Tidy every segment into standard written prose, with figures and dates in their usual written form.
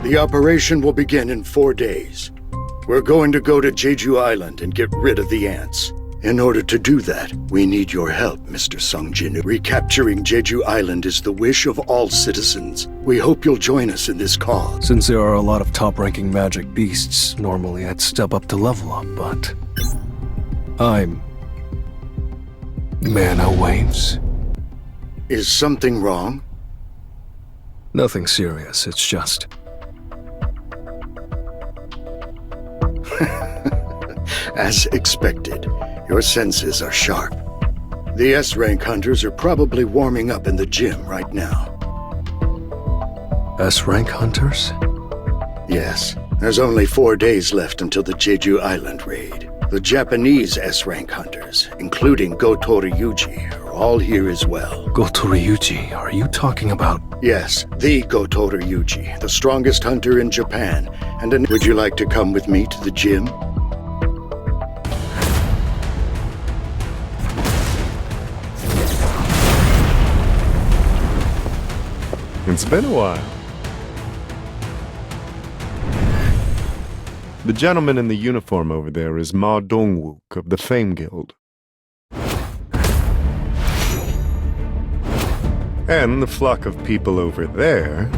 The operation will begin in 4 days. We're going to go to Jeju Island and get rid of the ants. In order to do that, we need your help, Mr. Sungjin. Recapturing Jeju Island is the wish of all citizens. We hope you'll join us in this cause. Since there are a lot of top-ranking magic beasts, normally I'd step up to level up, but... I'm... Mana waves. Is something wrong? Nothing serious, it's just... As expected, your senses are sharp. The S-rank hunters are probably warming up in the gym right now. S-rank hunters? Yes, there's only 4 days left until the Jeju Island raid. The Japanese S-rank hunters, including Goto Ryuji, are all here as well. Goto Ryuji, are you talking about... Yes, the Goto Ryuji, the strongest hunter in Japan. Would you like to come with me to the gym? It's been a while. The gentleman in the uniform over there is Ma Dongwook of the Fame Guild. And the flock of people over there...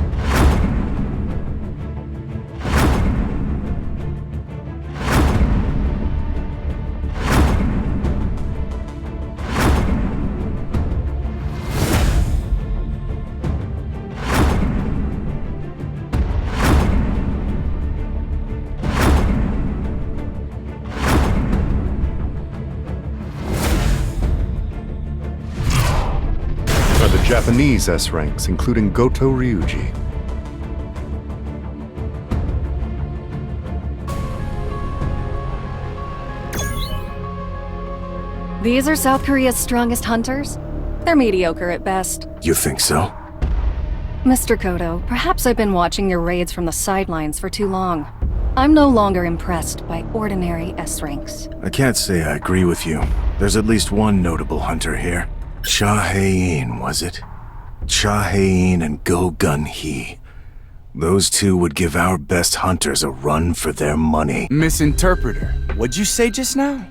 Japanese S-ranks, including Goto Ryuji. These are South Korea's strongest hunters? They're mediocre at best. You think so? Mr. Kodo, perhaps I've been watching your raids from the sidelines for too long. I'm no longer impressed by ordinary S-ranks. I can't say I agree with you. There's at least one notable hunter here. Cha Hae-in, was it? Cha Hae-in and Go Gun-hee. Those two would give our best hunters a run for their money. Misinterpreter, what'd you say just now?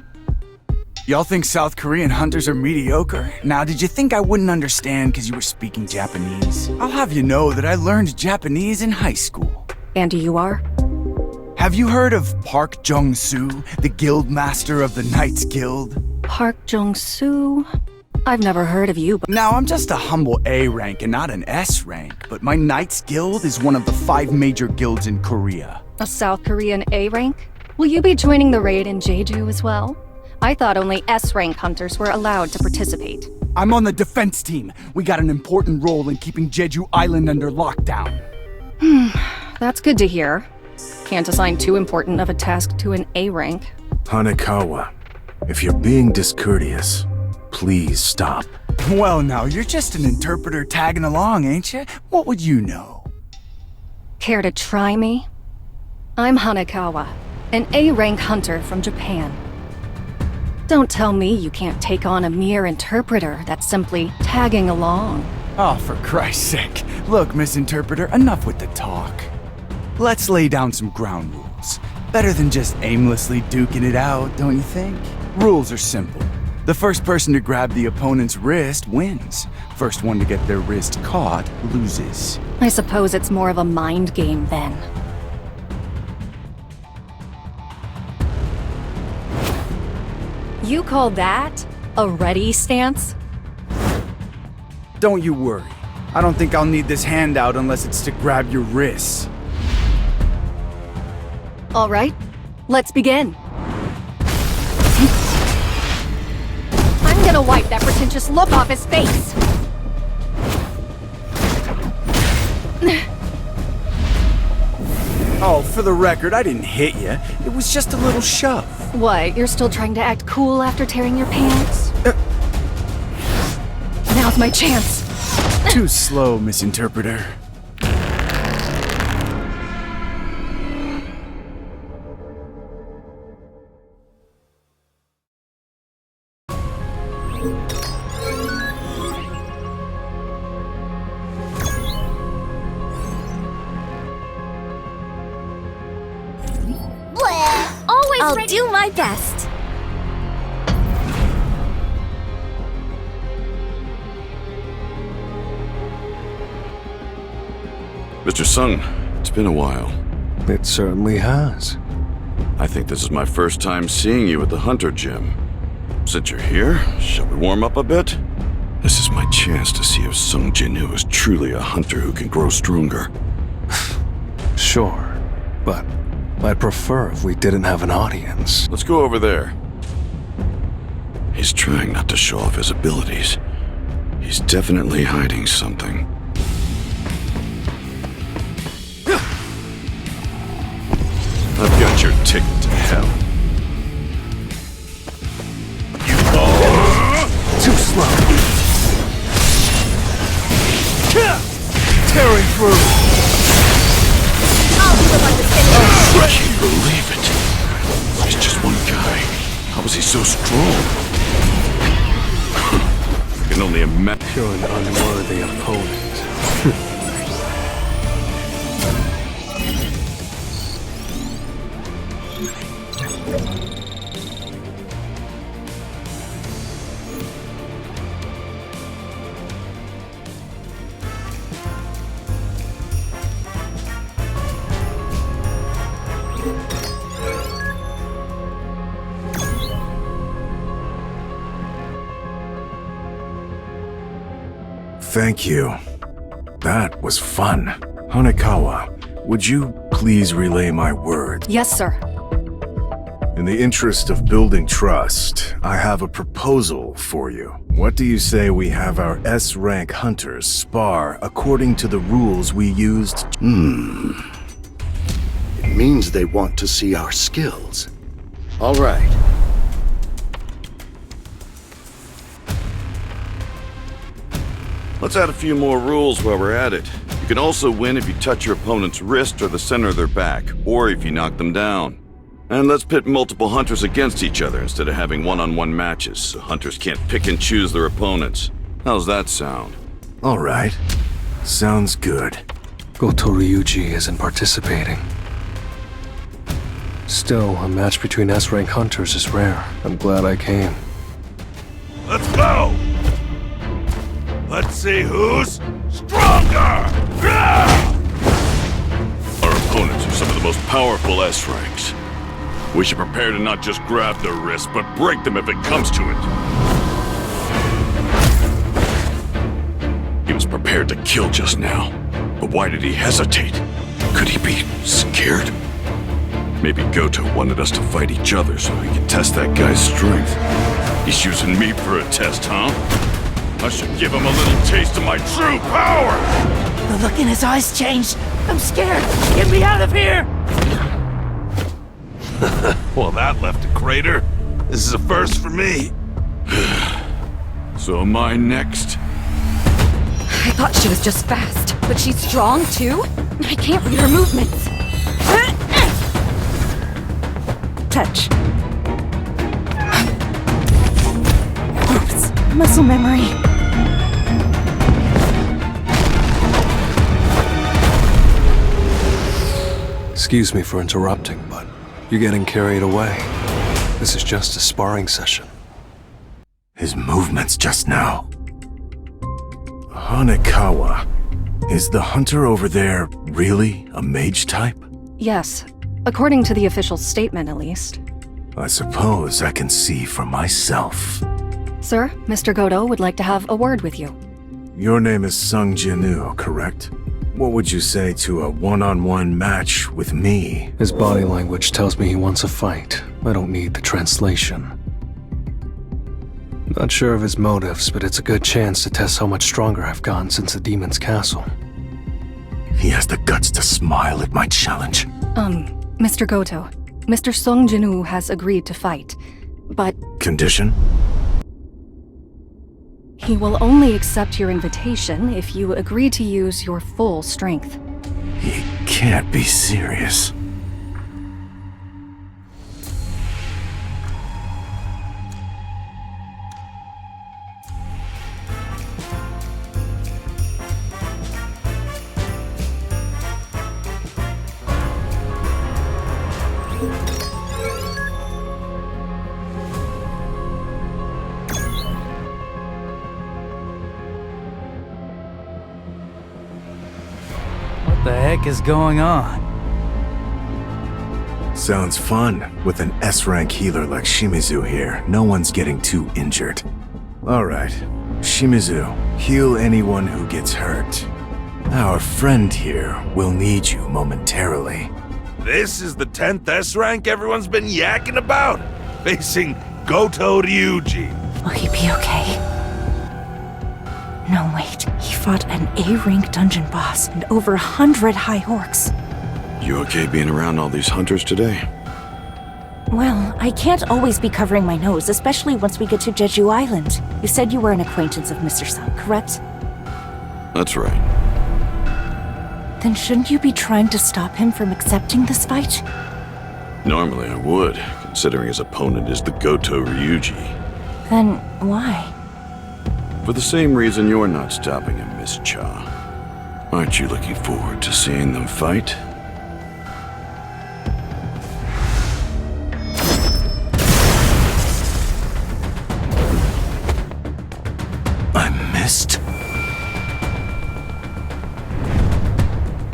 Y'all think South Korean hunters are mediocre? Now, did you think I wouldn't understand because you were speaking Japanese? I'll have you know that I learned Japanese in high school. And you are? Have you heard of Park Jung-soo, the guild master of the Knights Guild? Park Jung-soo? I've never heard of you, but... Now, I'm just a humble A rank and not an S rank, but my Knights Guild is one of the 5 major guilds in Korea. A South Korean A rank? Will you be joining the raid in Jeju as well? I thought only S rank hunters were allowed to participate. I'm on the defense team. We got an important role in keeping Jeju Island under lockdown. That's good to hear. Can't assign too important of a task to an A rank. Hanekawa, if you're being discourteous, please stop. Well, now, you're just an interpreter tagging along, ain't you? What would you know? Care to try me? I'm Hanekawa, an A-rank hunter from Japan. Don't tell me you can't take on a mere interpreter that's simply tagging along. Oh, for Christ's sake. Look, Misinterpreter, enough with the talk. Let's lay down some ground rules. Better than just aimlessly duking it out, don't you think? Rules are simple. The first person to grab the opponent's wrist wins. First one to get their wrist caught loses. I suppose it's more of a mind game then. You call that a ready stance? Don't you worry. I don't think I'll need this handout unless it's to grab your wrists. All right, let's begin. I'm gonna wipe that pretentious look off his face. Oh, for the record, I didn't hit you. It was just a little shove. What, you're still trying to act cool after tearing your pants? Now's my chance. Too slow, Misinterpreter. Bleh. Always I'll do my best. Mr. Sung, it's been a while. It certainly has. I think this is my first time seeing you at the Hunter Gym. Since you're here, shall we warm up a bit? This is my chance to see if Sung Jin-woo is truly a hunter who can grow stronger. Sure, but I'd prefer if we didn't have an audience. Let's go over there. He's trying not to show off his abilities. He's definitely hiding something. I've got your ticket to hell. You Too slow. Tearing through. I'll be the one to finish. I can't believe it. He's just one guy. How was he so strong? I can only imagine. You're an unworthy opponent. Thank you. That was fun. Hanekawa, would you please relay my words? Yes, sir. In the interest of building trust, I have a proposal for you. What do you say we have our S-rank hunters spar according to the rules we used? It means they want to see our skills. All right. Let's add a few more rules while we're at it. You can also win if you touch your opponent's wrist or the center of their back, or if you knock them down. And let's pit multiple hunters against each other instead of having one-on-one matches, so hunters can't pick and choose their opponents. How's that sound? All right. Sounds good. Goto Ryuji isn't participating. Still, a match between S-rank hunters is rare. I'm glad I came. Let's go! Let's see who's stronger! Our opponents are some of the most powerful S-ranks. We should prepare to not just grab their wrists, but break them if it comes to it. He was prepared to kill just now, but why did he hesitate? Could he be scared? Maybe Goto wanted us to fight each other so he could test that guy's strength. He's using me for a test, huh? I should give him a little taste of my true power! The look in his eyes changed. I'm scared. Get me out of here! Well, that left a crater. This is a first for me. So am I next? I thought she was just fast, but she's strong too? I can't read her movements. Touch. Oops, muscle memory. Excuse me for interrupting, but you're getting carried away. This is just a sparring session. His movements just now. Hanekawa, is the hunter over there really a mage type? Yes, according to the official statement at least. I suppose I can see for myself. Sir, Mr. Goto would like to have a word with you. Your name is Sung Jin-woo, correct? What would you say to a one-on-one match with me? His body language tells me he wants a fight. I don't need the translation. Not sure of his motives, but it's a good chance to test how much stronger I've gotten since the Demon's Castle. He has the guts to smile at my challenge. Mr. Goto, Mr. Sung Jin-woo has agreed to fight, but Condition? he will only accept your invitation if you agree to use your full strength. He can't be serious. heck is going on? Sounds fun. With an S-rank healer like Shimizu here, no one's getting too injured. Alright, Shimizu, heal anyone who gets hurt. Our friend here will need you momentarily. This is the 10th S rank everyone's been yakking about, facing Goto Ryuji. Will he be okay? No, wait. He fought an A-rank dungeon boss and over 100 high orcs. You okay being around all these hunters today? Well, I can't always be covering my nose, especially once we get to Jeju Island. You said you were an acquaintance of Mr. Sung, correct? That's right. Then shouldn't you be trying to stop him from accepting this fight? Normally I would, considering his opponent is the Goto Ryuji. Then why? For the same reason you're not stopping him, Miss Cha. Aren't you looking forward to seeing them fight? I missed?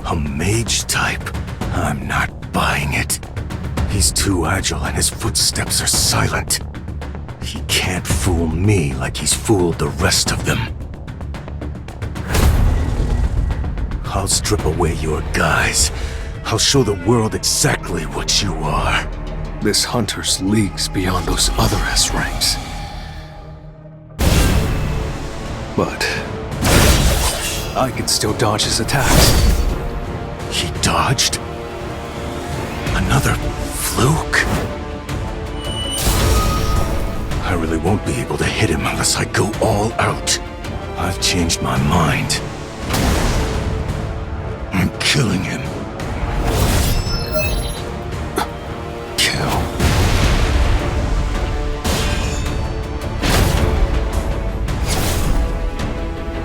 A mage type? I'm not buying it. He's too agile and his footsteps are silent. He can't fool me like he's fooled the rest of them. I'll strip away your guise. I'll show the world exactly what you are. This hunter's leagues beyond those other S ranks. But I can still dodge his attacks. He dodged? Another fluke? I really won't be able to hit him unless I go all out. I've changed my mind. I'm killing him. Kill.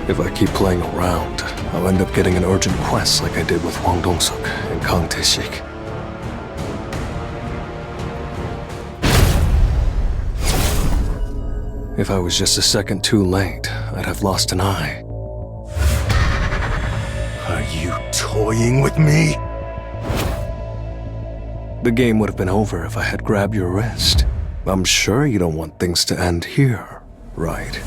If I keep playing around, I'll end up getting an urgent quest like I did with Hwang Dong-suk and Kang Tae-sik. If I was just a second too late, I'd have lost an eye. Are you toying with me? The game would have been over if I had grabbed your wrist. I'm sure you don't want things to end here, right?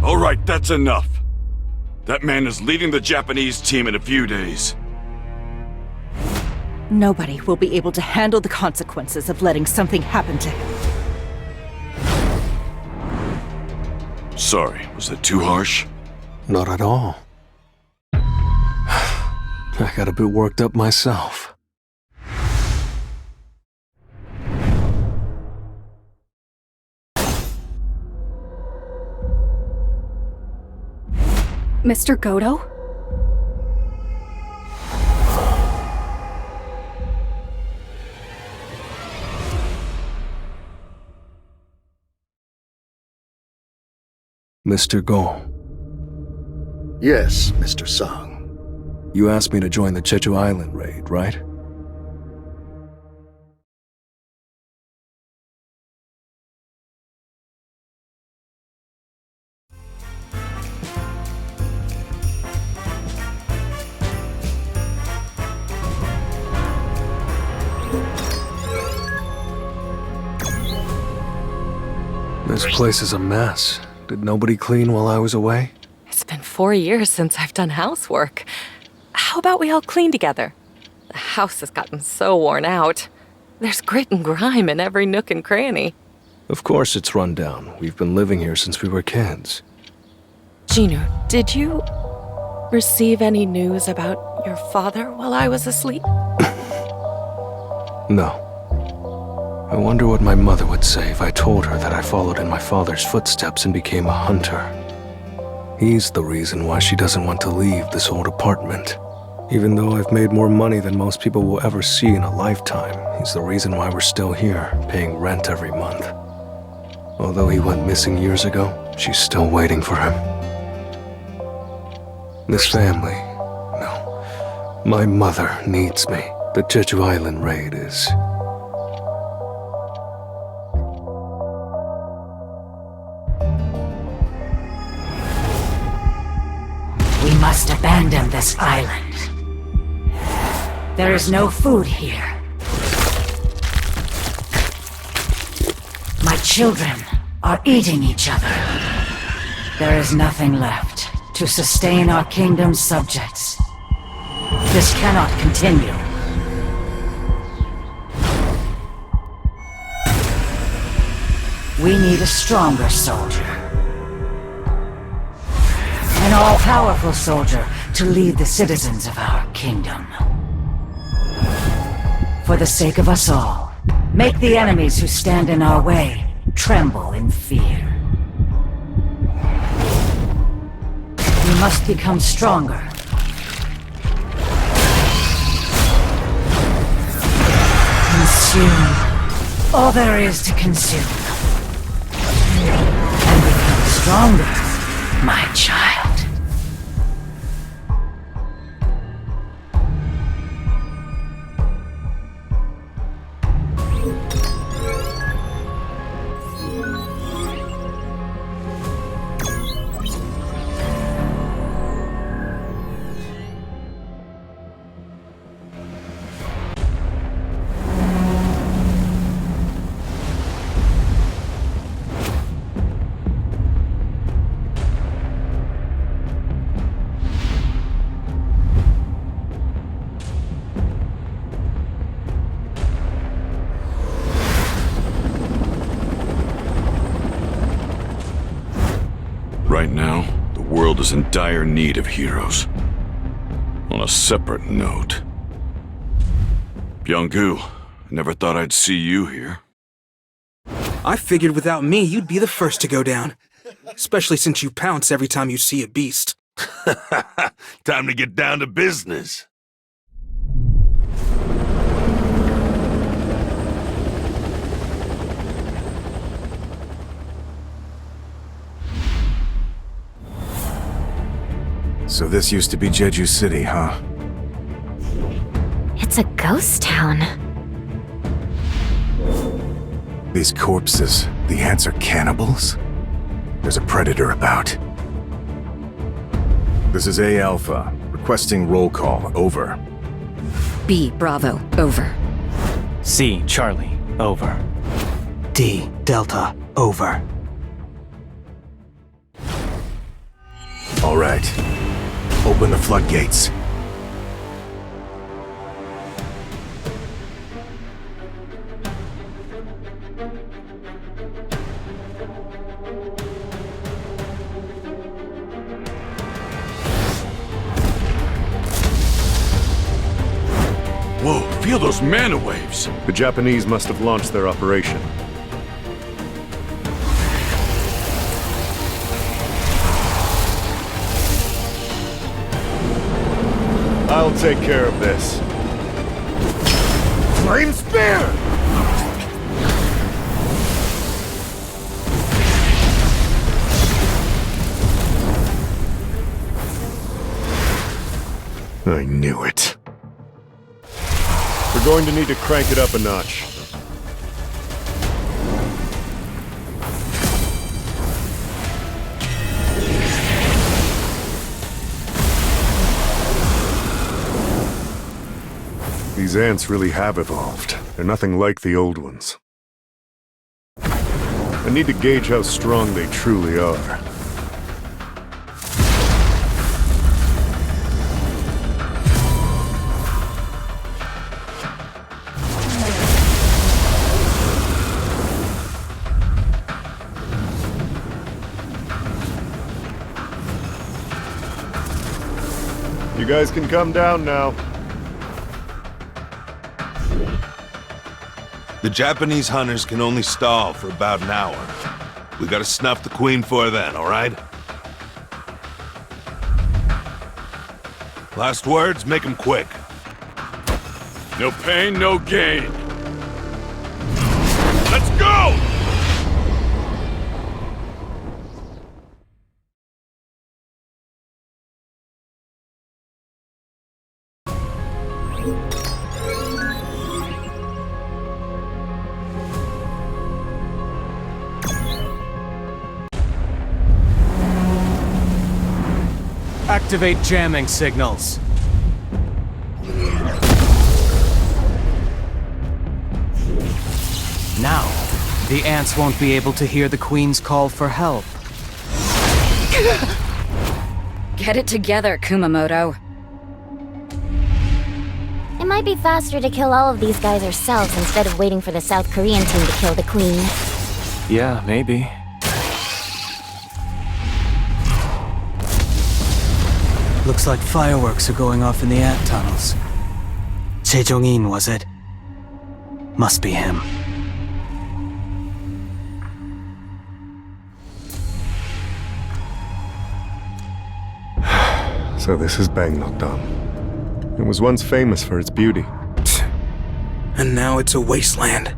All right, that's enough. That man is leading the Japanese team in a few days. Nobody will be able to handle the consequences of letting something happen to him. Sorry, was that too harsh? Not at all. I got a bit worked up myself. Mr. Goto? Mr. Go, Yes, Mr. Sung. you asked me to join the Jeju Island raid, right? This place is a mess. Did nobody clean while I was away? It's been 4 years since I've done housework. How about we all clean together? The house has gotten so worn out. There's grit and grime in every nook and cranny. Of course it's run down. We've been living here since we were kids. Jinu, did you receive any news about your father while I was asleep? No. I wonder what my mother would say if I told her that I followed in my father's footsteps and became a hunter. He's the reason why she doesn't want to leave this old apartment. Even though I've made more money than most people will ever see in a lifetime, he's the reason why we're still here, paying rent every month. Although he went missing years ago, she's still waiting for him. This family, no, my mother needs me. The Jeju Island raid is... We must abandon this island. There is no food here. My children are eating each other. There is nothing left to sustain our kingdom's subjects. This cannot continue. We need a stronger soldier. An all-powerful soldier to lead the citizens of our kingdom. For the sake of us all, make the enemies who stand in our way tremble in fear. We must become stronger. Consume all there is to consume. And become stronger, my child. Right now, the world is in dire need of heroes. On a separate note, Byung-gu, I never thought I'd see you here. I figured without me, you'd be the first to go down. Especially since you pounce every time you see a beast. Time to get down to business. So this used to be Jeju City, huh? It's a ghost town. These corpses, the ants are cannibals? There's a predator about. This is A Alpha, requesting roll call, over. B, Bravo, over. C, Charlie, over. D, Delta, over. All right. Open the floodgates. Whoa, feel those mana waves! The Japanese must have launched their operation. I'll take care of this. Flame Spear! I knew it. We're going to need to crank it up a notch. These ants really have evolved. They're nothing like the old ones. I need to gauge how strong they truly are. You guys can come down now. The Japanese hunters can only stall for about an hour. We gotta snuff the queen for then, alright? Last words, make them quick. No pain, no gain. Let's go! Activate jamming signals. Now, the ants won't be able to hear the Queen's call for help. Get it together, Kumamoto. It might be faster to kill all of these guys ourselves instead of waiting for the South Korean team to kill the Queen. Yeah, maybe. Looks like fireworks are going off in the ant tunnels. Sejong-in, was it? Must be him. So this is Bangnokdam. It was once famous for its beauty. And now it's a wasteland.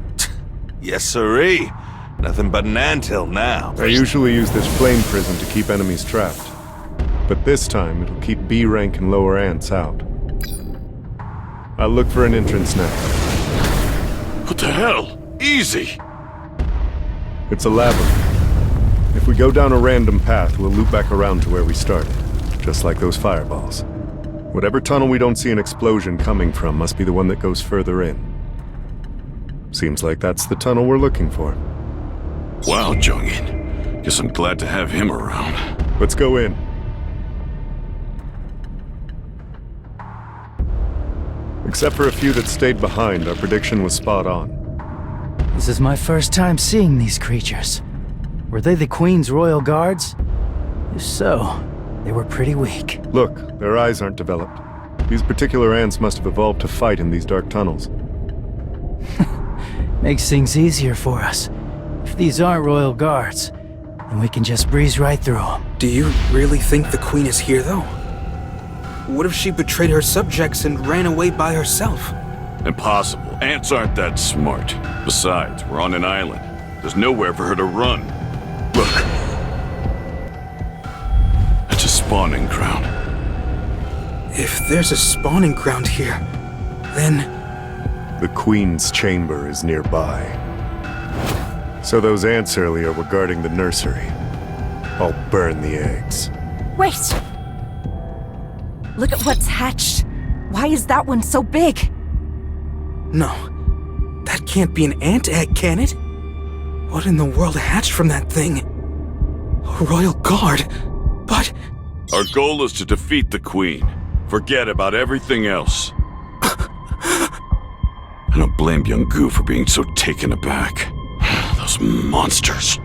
Yes, sirree. Nothing but an anthill now. I usually use this flame prison to keep enemies trapped. But this time, it'll keep B rank and lower ants out. I'll look for an entrance now. What the hell? Easy! It's a labyrinth. If we go down a random path, we'll loop back around to where we started. Just like those fireballs. Whatever tunnel we don't see an explosion coming from must be the one that goes further in. Seems like that's the tunnel we're looking for. Wow, Jung-in. Guess I'm glad to have him around. Let's go in. Except for a few that stayed behind, our prediction was spot on. This is my first time seeing these creatures. Were they the Queen's royal guards? If so, they were pretty weak. Look, their eyes aren't developed. These particular ants must have evolved to fight in these dark tunnels. Makes things easier for us. If these aren't royal guards, then we can just breeze right through them. Do you really think the Queen is here, though? What if she betrayed her subjects and ran away by herself? Impossible. Ants aren't that smart. Besides, we're on an island. There's nowhere for her to run. Look. That's a spawning ground. If there's a spawning ground here, then... The Queen's chamber is nearby. So those ants earlier were guarding the nursery. I'll burn the eggs. Wait! Look at what's hatched. Why is that one so big? No. That can't be an ant egg, can it? What in the world hatched from that thing? A royal guard? But... Our goal is to defeat the Queen. Forget about everything else. I don't blame young Gu for being so taken aback. Those monsters.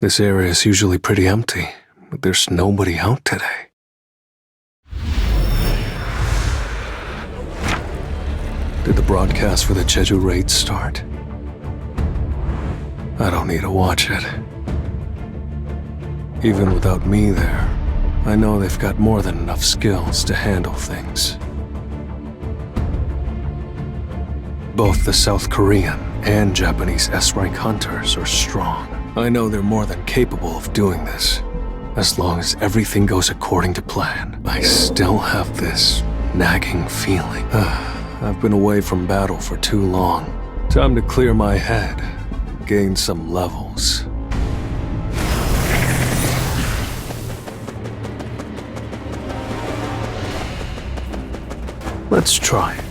This area is usually pretty empty, but there's nobody out today. Did the broadcast for the Jeju raid start? I don't need to watch it. Even without me there, I know they've got more than enough skills to handle things. Both the South Korean and Japanese S-rank hunters are strong. I know they're more than capable of doing this. As long as everything goes according to plan, I still have this nagging feeling. I've been away from battle for too long. Time to clear my head, gain some levels. Let's try it.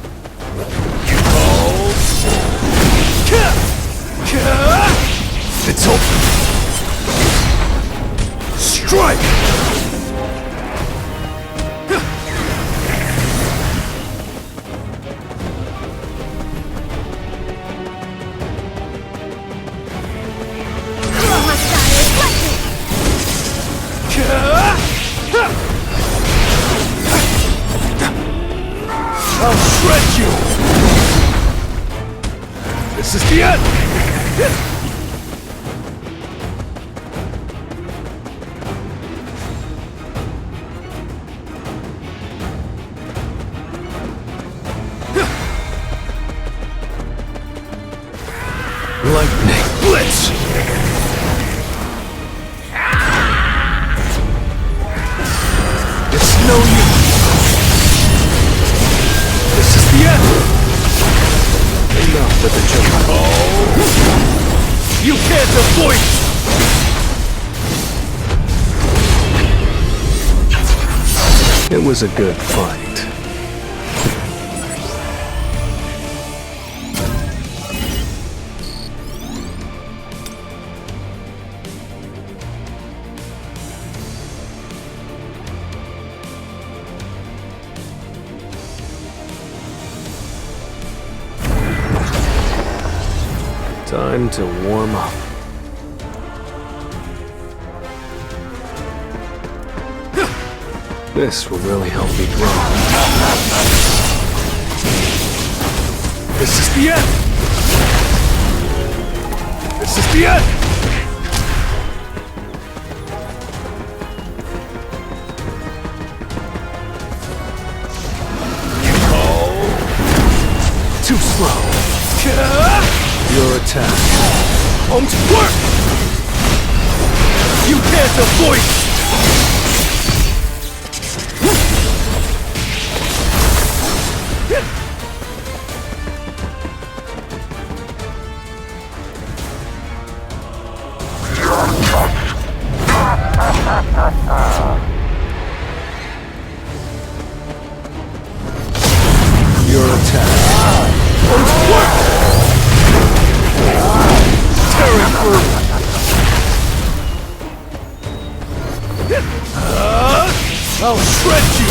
It's over. Strike! shred you! This is the end! Lightning Blitz! It's no use! This is the end! Enough with the jump. Oh! You can't avoid it! It was a good fight. Time to warm up. This will really help me grow. This is the end! This is the end! Too slow. Your attack. Won't work! You can't avoid it! Your attack. Won't work! Tearing through! I'll shred you!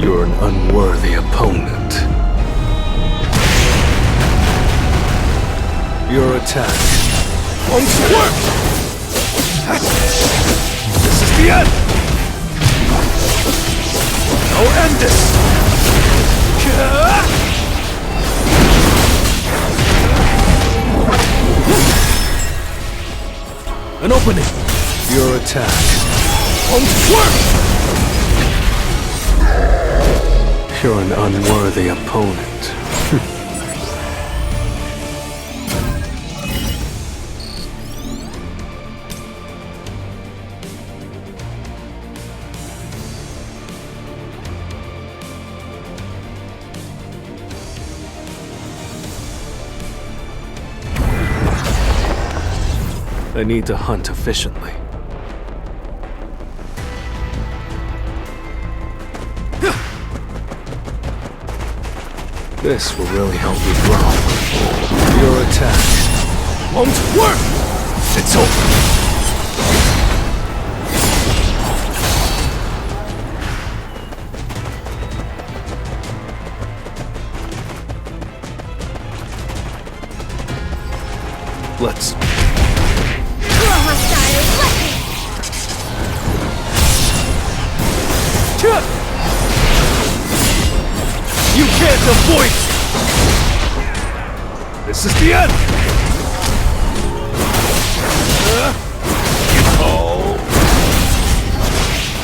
You're an unworthy opponent. Your attack. Won't work! This is the end! I'll end this! An opening. Your attack. Won't work! You're an unworthy opponent. I need to hunt efficiently. This will really help me grow. Your attack. Won't work! It's over. Let's... You can't avoid it! This is the end!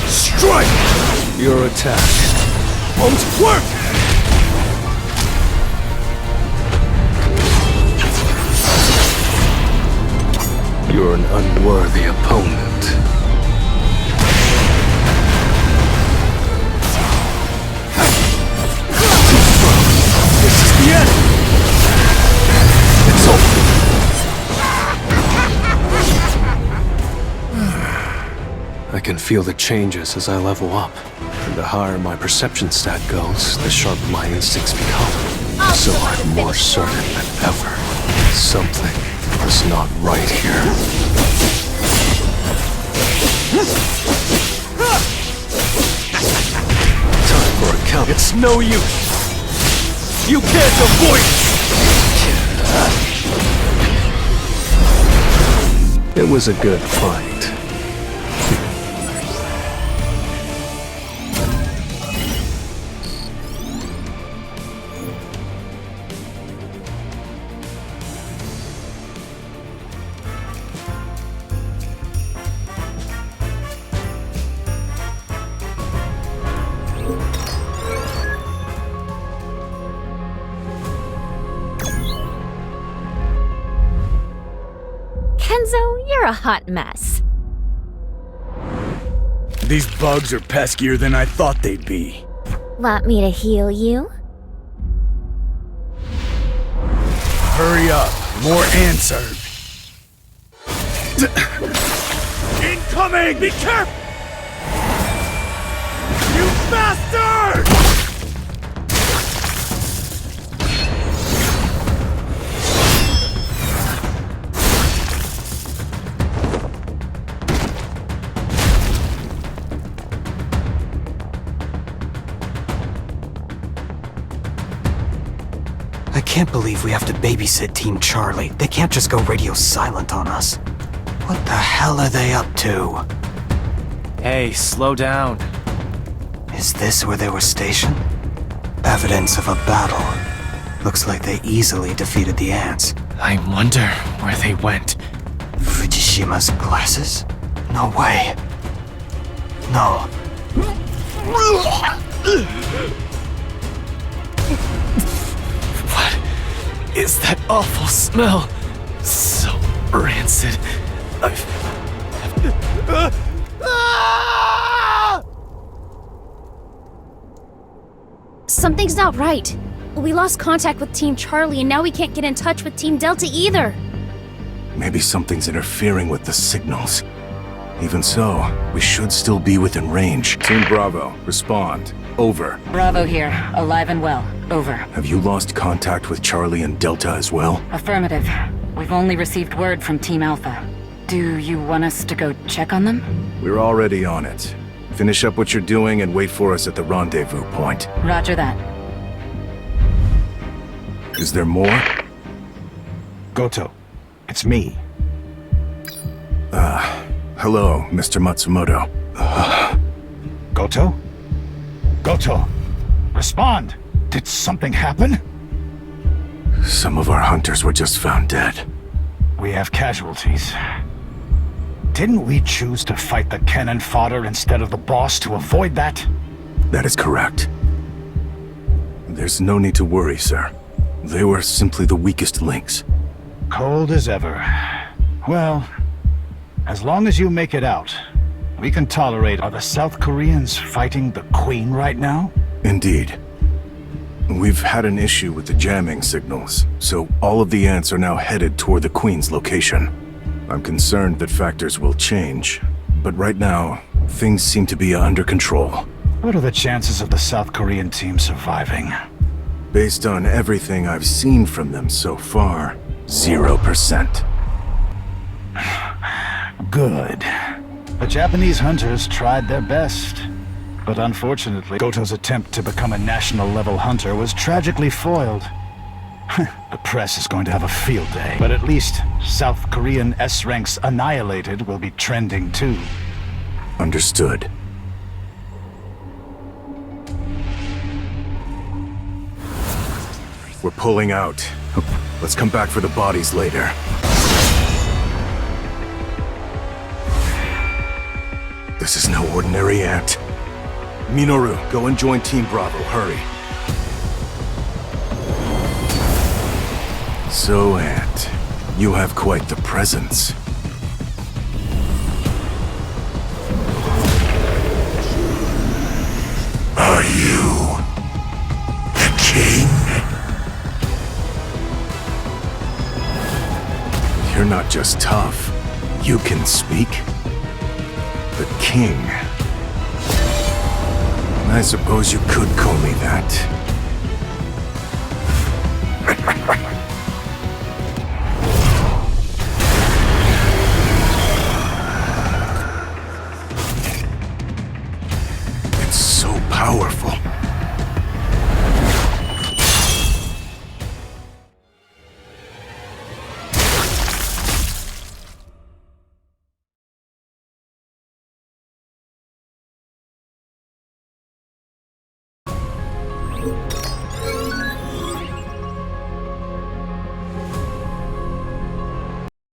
Strike! Your attack. Won't work! You're an unworthy opponent. This is the end! It's over. I can feel the changes as I level up. And the higher my perception stat goes, the sharper my instincts become. So I'm more certain than ever. Something is not right here. Time for a count. It's no use! You can't avoid it! It was a good fight. Kenzo, you're a hot mess. These bugs are peskier than I thought they'd be. Want me to heal you? Hurry up, more ants are... Incoming! Be careful! You bastard! I can't believe we have to babysit Team Charlie. They can't just go radio silent on us. What the hell are they up to? Hey, slow down. Is this where they were stationed? Evidence of a battle. Looks like they easily defeated the ants. I wonder where they went. Fujishima's glasses? No way. No. What is that awful smell? So rancid. Something's not right. We lost contact with Team Charlie, and now we can't get in touch with Team Delta either. Maybe something's interfering with the signals. Even so, we should still be within range. Team Bravo, respond. Over. Bravo here, alive and well. Over. Have you lost contact with Charlie and Delta as well? Affirmative. We've only received word from Team Alpha. Do you want us to go check on them? We're already on it. Finish up what you're doing and wait for us at the rendezvous point. Roger that. Is there more? Goto, it's me. Hello, Mr. Matsumoto. Goto? Goto, respond! Did something happen? Some of our hunters were just found dead. We have casualties. Didn't we choose to fight the cannon fodder instead of the boss to avoid that? That is correct. There's no need to worry, sir. They were simply the weakest links. Cold as ever. Well, as long as you make it out, we can tolerate. Are the South Koreans fighting the Queen right now? Indeed. We've had an issue with the jamming signals, so all of the ants are now headed toward the Queen's location. I'm concerned that factors will change, but right now, things seem to be under control. What are the chances of the South Korean team surviving? Based on everything I've seen from them so far, 0%. Good. The Japanese hunters tried their best. But unfortunately, Goto's attempt to become a national-level hunter was tragically foiled. The press is going to have a field day. But at least South Korean S-ranks annihilated will be trending too. Understood. We're pulling out. Let's come back for the bodies later. This is no ordinary ant. Minoru, go and join Team Bravo, hurry. So, Ant, you have quite the presence. Are you the king? You're not just tough, you can speak. The king. I suppose you could call me that.